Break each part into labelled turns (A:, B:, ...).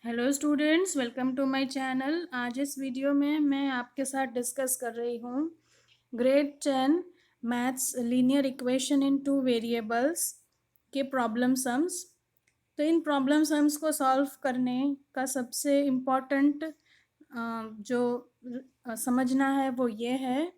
A: Hello students, welcome to my channel. आज इस video में मैं आपके साथ डिस्कस कर रही हूँ grade 10 maths linear equation in two variables के प्रॉब्लम सम्स। तो इन प्रॉब्लम सम्स को सॉल्व करने का सबसे इम्पॉर्टेंट जो समझना है वो ये है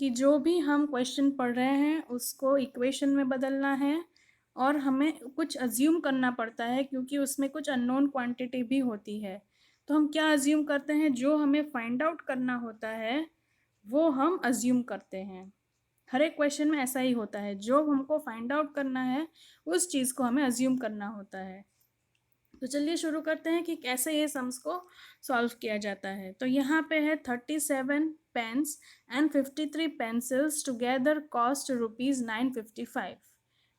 A: कि जो भी हम क्वेश्चन पढ़ रहे हैं उसको इक्वेशन में बदलना है और हमें कुछ अज्यूम करना पड़ता है क्योंकि उसमें कुछ अननोन क्वांटिटी भी होती है। तो हम क्या अज्यूम करते हैं, जो हमें फाइंड आउट करना होता है वो हम अज्यूम करते हैं। हर एक क्वेश्चन में ऐसा ही होता है, जो हमको फाइंड आउट करना है उस चीज़ को हमें अज्यूम करना होता है। तो चलिए शुरू करते हैं कि कैसे ये सम्स को सॉल्व किया जाता है। तो यहाँ पे है 37 pens and 53 pencils together cost ₹955।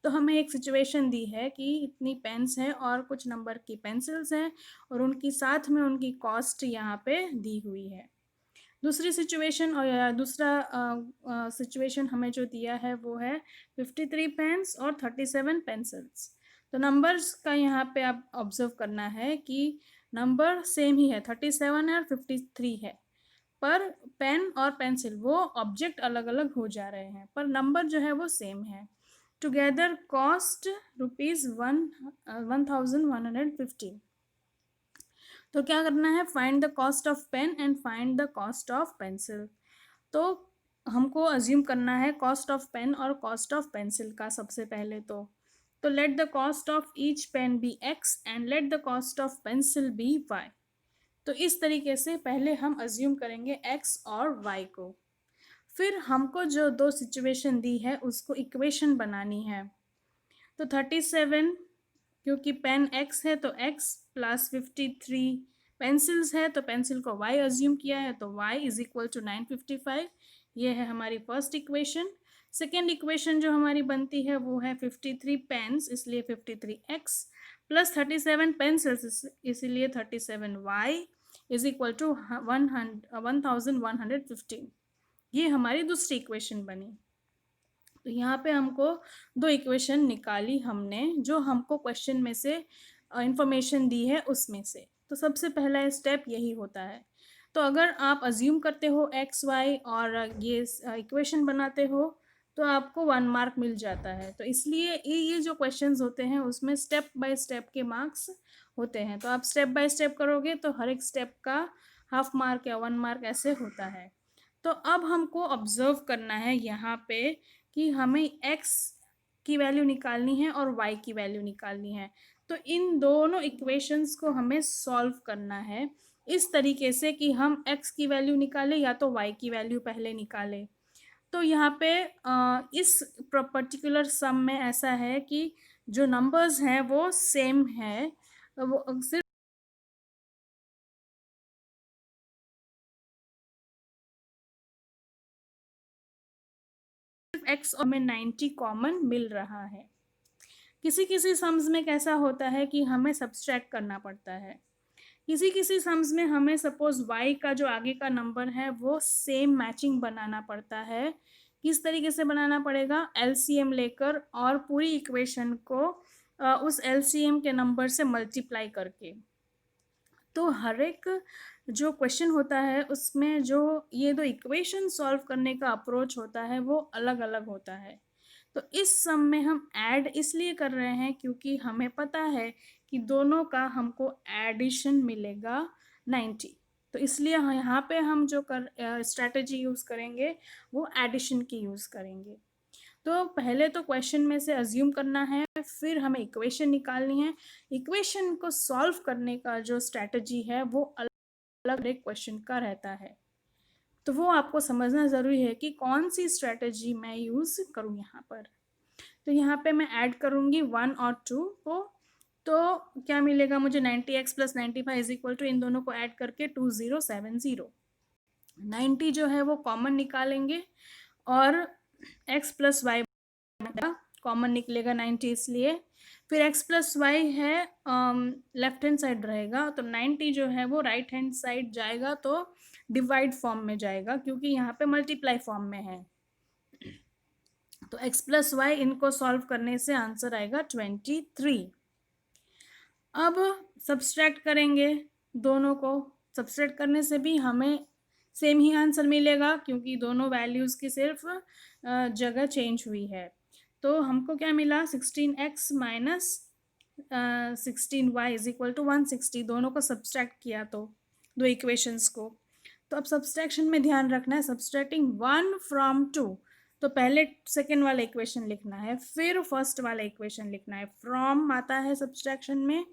A: तो हमें एक सिचुएशन दी है कि इतनी पेन्स हैं और कुछ नंबर की पेंसिल्स हैं और उनकी साथ में उनकी कॉस्ट यहाँ पे दी हुई है। दूसरी सिचुएशन और दूसरा सिचुएशन हमें जो दिया है वो है 53 पेन्स और 37 पेंसिल्स। तो नंबर्स का यहाँ पे आप ऑब्जर्व करना है कि नंबर सेम ही है, 37 है और 53 है, पर पेन और पेंसिल वो ऑब्जेक्ट अलग अलग हो जा रहे हैं, पर नंबर जो है वो सेम है। Together cost ₹1115। तो क्या करना है, find the cost of pen and find the cost of pencil. तो हमको अज्यूम करना है कॉस्ट ऑफ पेन और कॉस्ट ऑफ पेंसिल का। सबसे पहले तो let the cost of each pen be x and let the cost of pencil be y. तो इस तरीके से पहले हम अज्यूम करेंगे एक्स और वाई को। फिर हमको जो दो सिचुएशन दी है उसको इक्वेशन बनानी है। तो 37, क्योंकि पेन एक्स है तो एक्स प्लस 53 पेंसिल्स है तो पेंसिल को वाई अज्यूम किया है तो वाई इज इक्वल टू 955। ये है हमारी फर्स्ट इक्वेशन। सेकेंड इक्वेशन जो हमारी बनती है वो है 53 पेन्स, इसलिए 53x प्लस 37 पेंसिल्स, इसीलिए 37y इज इक्वल टू 1115। ये हमारी दूसरी इक्वेशन बनी। तो यहाँ पे हमको दो इक्वेशन निकाली हमने, जो हमको क्वेश्चन में से इंफॉर्मेशन दी है उसमें से। तो सबसे पहला स्टेप यही होता है। तो अगर आप अज्यूम करते हो एक्स वाई और ये इक्वेशन बनाते हो तो आपको 1 मार्क मिल जाता है। तो इसलिए ये जो क्वेश्चंस होते हैं उसमें स्टेप बाय स्टेप के मार्क्स होते हैं। तो आप स्टेप बाय स्टेप करोगे तो हर एक स्टेप का हाफ मार्क या 1 मार्क ऐसे होता है। तो अब हमको ऑब्जर्व करना है यहाँ पे कि हमें x की वैल्यू निकालनी है और y की वैल्यू निकालनी है। तो इन दोनों इक्वेशंस को हमें सॉल्व करना है इस तरीके से कि हम x की वैल्यू निकालें या तो y की वैल्यू पहले निकालें। तो यहाँ पे इस पर्टिकुलर सम में ऐसा है कि जो नंबर्स हैं वो सेम है, वो सिर्फ x और में 90 कॉमन मिल रहा है। किसी किसी सम्स में कैसा होता है कि हमें सब्सट्रैक्ट करना पड़ता है। किसी किसी सम्स में हमें सपोज y का जो आगे का नंबर है वो सेम मैचिंग बनाना पड़ता है। किस तरीके से बनाना पड़ेगा, एलसीएम लेकर और पूरी इक्वेशन को उस एलसीएम के नंबर से मल्टीप्लाई करके। तो हर एक जो क्वेश्चन होता है उसमें जो ये दो इक्वेशन सॉल्व करने का अप्रोच होता है वो अलग अलग होता है। तो इस सम में हम ऐड इसलिए कर रहे हैं क्योंकि हमें पता है कि दोनों का हमको एडिशन मिलेगा 90। तो इसलिए यहाँ पे हम जो स्ट्रैटेजी यूज़ करेंगे वो एडिशन की यूज़ करेंगे। तो पहले तो क्वेश्चन में से अज्यूम करना है, फिर हमें इक्वेशन निकालनी है। इक्वेशन को सॉल्व करने का जो स्ट्रैटेजी है वो अलग एक क्वेश्चन का रहता है। तो वो आपको समझना ज़रूरी है कि कौन सी स्ट्रैटेजी मैं यूज़ करूँ यहाँ पर। तो यहाँ पे मैं ऐड करूँगी 1 और 2 को। तो क्या मिलेगा मुझे, 90x plus 95 is equal to इन दोनों को ऐड करके 2070। 90 जो है वो कॉमन निकालेंगे और x प्लस वाई कॉमन निकलेगा 90, इसलिए फिर x प्लस वाई है लेफ्ट हैंड साइड रहेगा, तो 90 जो है वो राइट हैंड साइड जाएगा तो डिवाइड फॉर्म में जाएगा क्योंकि यहाँ पे मल्टीप्लाई फॉर्म में है। तो x प्लस वाई इनको सॉल्व करने से आंसर आएगा 23। अब सब्सट्रैक्ट करेंगे दोनों को, सब्सट्रैक्ट करने से भी हमें सेम ही आंसर मिलेगा क्योंकि दोनों वैल्यूज़ की सिर्फ जगह चेंज हुई है। तो हमको क्या मिला, 16x minus 16y is equal to 160। दोनों को सब्सट्रैक्ट किया तो दो इक्वेशंस को। तो अब सब्सट्रैक्शन में ध्यान रखना है, सब्सट्रैक्टिंग 1 फ्रॉम 2, तो पहले सेकेंड वाला इक्वेशन लिखना है, फिर फर्स्ट वाला इक्वेशन लिखना है। फ्रॉम आता है सब्सट्रैक्शन में,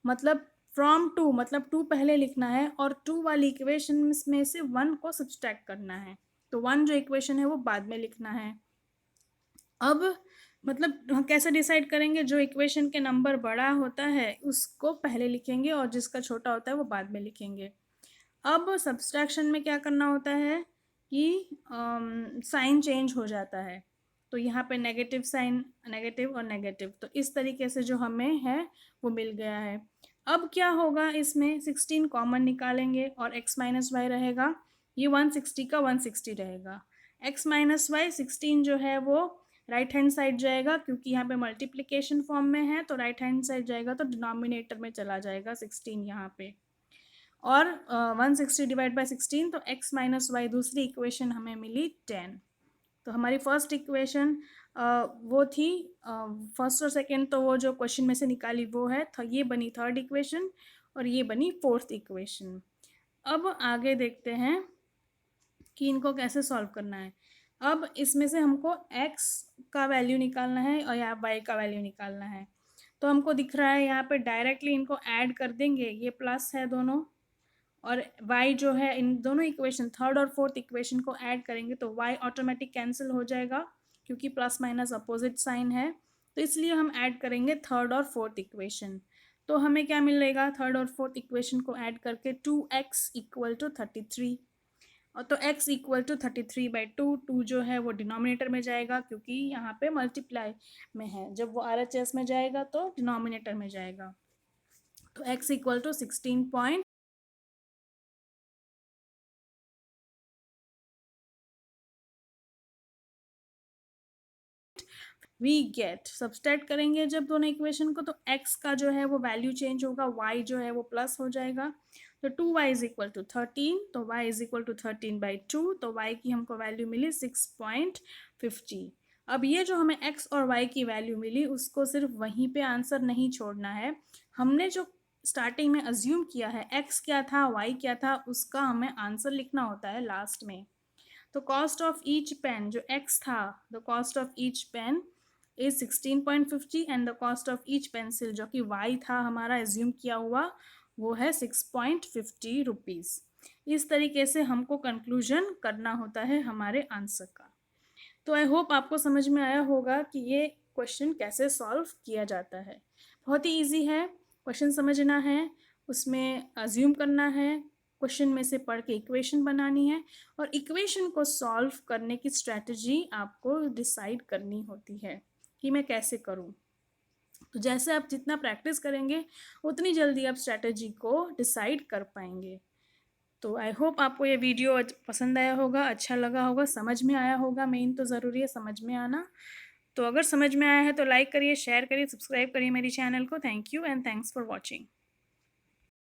A: मतलब फ्रॉम 2 मतलब 2 पहले लिखना है और 2 वाली इक्वेशन में से 1 को सब्सट्रैक्ट करना है। तो 1 जो इक्वेशन है वो बाद में लिखना है। अब मतलब हम कैसे डिसाइड करेंगे, जो इक्वेशन के नंबर बड़ा होता है उसको पहले लिखेंगे और जिसका छोटा होता है वो बाद में लिखेंगे। अब सब्सट्रैक्शन में क्या करना होता है कि साइन चेंज हो जाता है। तो यहाँ पे नेगेटिव साइन, नेगेटिव और नेगेटिव, तो इस तरीके से जो हमें है वो मिल गया है। अब क्या होगा, इसमें 16 कॉमन निकालेंगे और x माइनस वाई रहेगा, ये 160 का 160 रहेगा। x माइनस वाई 16 जो है वो राइट हैंड साइड जाएगा क्योंकि यहाँ पे मल्टीप्लिकेशन फॉर्म में है, तो राइट हैंड साइड जाएगा तो डिनोमिनेटर में चला जाएगा 16 यहाँ पे। और 160 डिवाइड बाई 16, तो x माइनस वाई दूसरी इक्वेशन हमें मिली 10। तो हमारी फर्स्ट इक्वेशन वो थी, फर्स्ट और सेकेंड तो वो जो क्वेश्चन में से निकाली वो है, ये बनी थर्ड इक्वेशन और ये बनी फोर्थ इक्वेशन। अब आगे देखते हैं कि इनको कैसे सॉल्व करना है। अब इसमें से हमको x का वैल्यू निकालना है और यहाँ y का वैल्यू निकालना है। तो हमको दिख रहा है यहाँ पे डायरेक्टली इनको ऐड कर देंगे, ये प्लस है दोनों, और y जो है इन दोनों इक्वेशन थर्ड और फोर्थ इक्वेशन को ऐड करेंगे तो y ऑटोमेटिक कैंसिल हो जाएगा क्योंकि प्लस माइनस अपोजिट साइन है। तो इसलिए हम ऐड करेंगे थर्ड और फोर्थ इक्वेशन। तो हमें क्या मिलेगा, थर्ड और फोर्थ इक्वेशन को ऐड करके 2x इक्वल टू 33, और तो x इक्वल टू 33/2, 2 जो है वो डिनोमिनेटर में जाएगा क्योंकि यहाँ पे मल्टीप्लाई में है, जब वो RHS में जाएगा तो डिनोमिनेटर में जाएगा। तो x equal to 16. We get, subtract करेंगे जब दोनों इक्वेशन को तो x का जो है वो वैल्यू चेंज होगा, y जो है वो प्लस हो जाएगा। तो 2y इज इक्वल टू 13, तो y इज इक्वल टू 13/2, तो y की हमको वैल्यू मिली 6.50। अब ये जो हमें x और y की वैल्यू मिली उसको सिर्फ वहीं पे आंसर नहीं छोड़ना है, हमने जो स्टार्टिंग में अज्यूम किया है x क्या था y क्या था उसका हमें आंसर लिखना होता है लास्ट में। तो कॉस्ट ऑफ ईच पेन जो x था, the cost of each pen is 16.50 and the cost of each pencil जो कि y था हमारा एज्यूम किया हुआ वो है 6.50 रुपीज़। इस तरीके से हमको कंक्लूजन करना होता है हमारे आंसर का। तो आई होप आपको समझ में आया होगा कि ये क्वेश्चन कैसे सॉल्व किया जाता है। बहुत ही ईजी है, क्वेश्चन समझना है, उसमें अज्यूम करना है, क्वेश्चन में से पढ़ के इक्वेशन बनानी है और इक्वेशन को सॉल्व करने की स्ट्रैटेजी आपको डिसाइड करनी होती है कि मैं कैसे करूं। तो जैसे आप जितना प्रैक्टिस करेंगे उतनी जल्दी आप स्ट्रैटेजी को डिसाइड कर पाएंगे। तो आई होप आपको ये वीडियो पसंद आया होगा, अच्छा लगा होगा, समझ में आया होगा। मेन तो ज़रूरी है समझ में आना। तो अगर समझ में आया है तो लाइक करिए, शेयर करिए, सब्सक्राइब करिए मेरी चैनल को। Thank you and thanks for watching.